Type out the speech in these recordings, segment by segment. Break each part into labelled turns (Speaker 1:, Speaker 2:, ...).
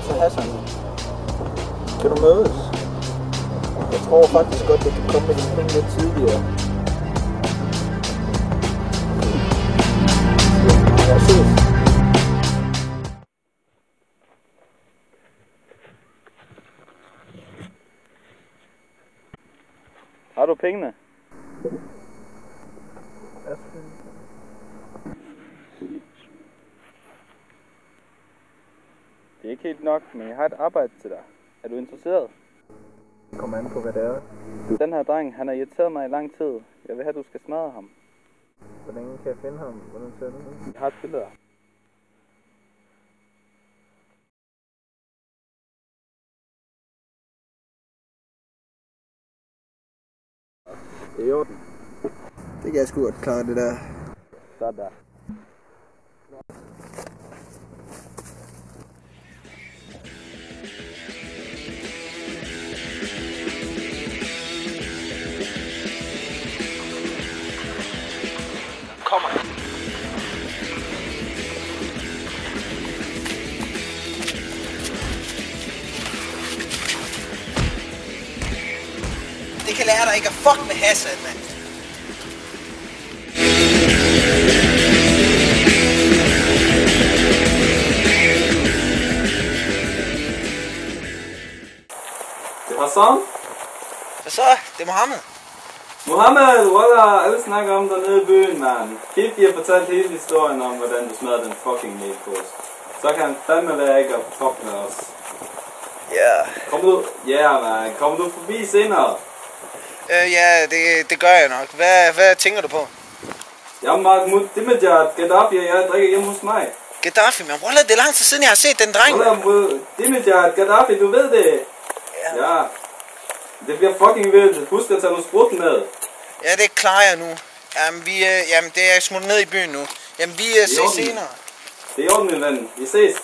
Speaker 1: Så Hassan, kan du mødes? Jeg tror faktisk godt, det kan komme med dine penge lidt tidligere. Jeg ses.
Speaker 2: Har du pengene? Det er ikke helt nok, men jeg har et arbejde til dig. Er du interesseret?
Speaker 1: Kom an på, hvad det er.
Speaker 2: Den her dreng, han har irriteret mig i lang tid. Jeg vil have, at du skal smadre ham.
Speaker 1: Hvordan kan jeg finde ham? Hvordan ser det ud?
Speaker 2: Jeg har et billede af. Det er i orden.
Speaker 1: Det kan jeg sgu godt klare, det der.
Speaker 2: Sådan der.
Speaker 1: Kommer.
Speaker 3: Det kan lære dig ikke at fuck med Hassan, mand.
Speaker 2: Det er Hassan.
Speaker 3: Hvad så? Det er Mohammed.
Speaker 2: Mohammed, Wallah, alle snakker om dig nede i byen, mand. Kip, har fortalt hele historien om, hvordan du smadrede den fucking meatpost. Så kan han fandme være ikke på top med os.
Speaker 3: Ja.
Speaker 2: Kommer du forbi senere?
Speaker 3: Ja, det gør jeg nok. Hvad tænker du på?
Speaker 2: Jeg er Mahmoud Ahmadinejad, Gaddafi, og jeg drikker hjemme hos mig.
Speaker 3: Gaddafi, men Wallah, det er lang tid siden, jeg har set den dreng.
Speaker 2: Wallah, Ahmadinejad, Gaddafi, du ved det. Ja. Det bliver fucking vildt. Husk at tage noget sprut med.
Speaker 3: Ja, det klarer jeg nu. Jamen, det er smuttet ned i byen nu. Jamen, vi ses senere.
Speaker 2: Det er i orden, min ven. Vi ses.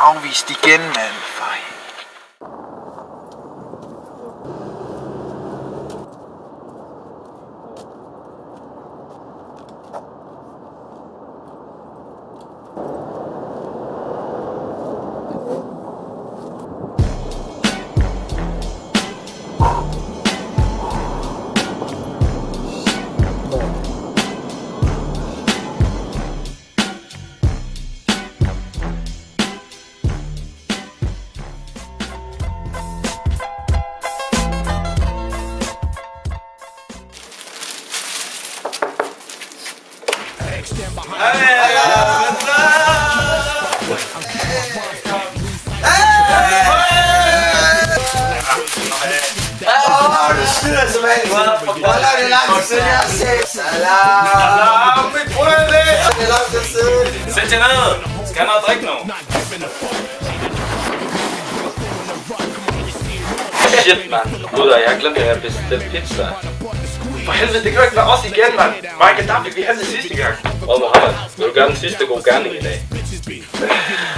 Speaker 3: Afvist igen, mand. Fej. Du skyder så meget. Wallah, det er lang tid siden, jeg har set. Salam.
Speaker 2: Mit brød!
Speaker 3: Det er lang tid siden.
Speaker 2: Sæt jer ned! Skal han noget drikke nu?
Speaker 4: Shit, mand. Bruder, jeg har glemt, at jeg har bestilt pizza. For helvede, det kan jo ikke være os igen, mand. Mig og Gaddafi, vi havde det sidste gang. Og Mohammed, vil du gøre den sidste god gerning i dag?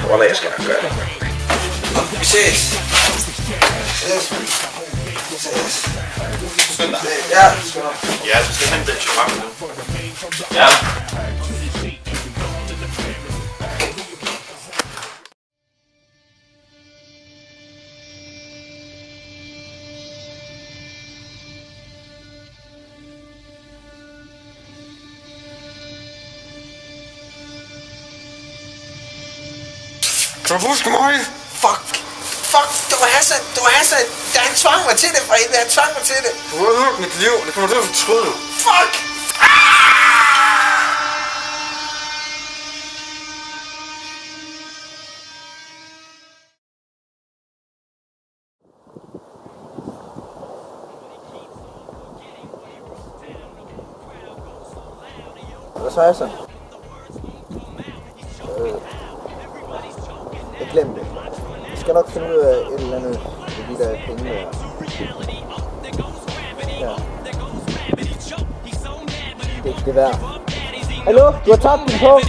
Speaker 4: Wallah, jeg skal nok gøre det.
Speaker 3: Vi ses.
Speaker 4: Skynd dig.
Speaker 3: Ja, skynd dig.
Speaker 4: Ja, du skal hente den shawarma nu. Ja.
Speaker 3: Kan du huske mig? Fuck, det var Hassan. Han tvang mig til det, for helvede. Han tvang mig til det.
Speaker 4: Du har ødelagt mit liv. Det kommer du til at fortryde.
Speaker 3: Fuck!
Speaker 1: Hvad så Hassan? Jeg glemte det. Jeg skal nok finde ud af et eller andet. tage penge med. Ja. Det er ikke det værd. Hallo, du har tabt den på.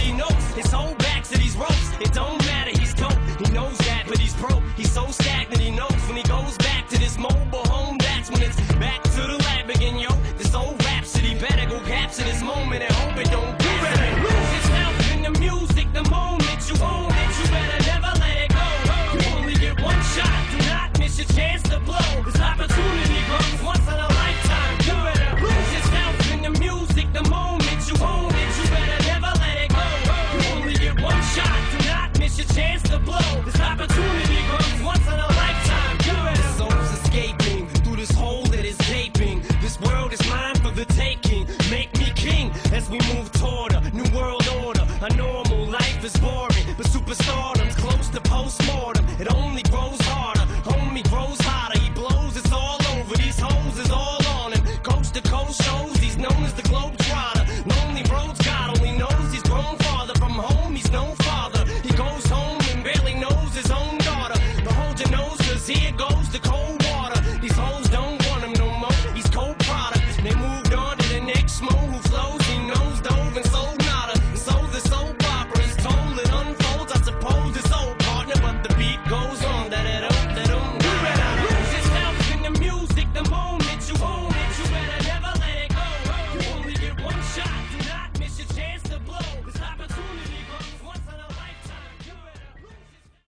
Speaker 5: Goes on that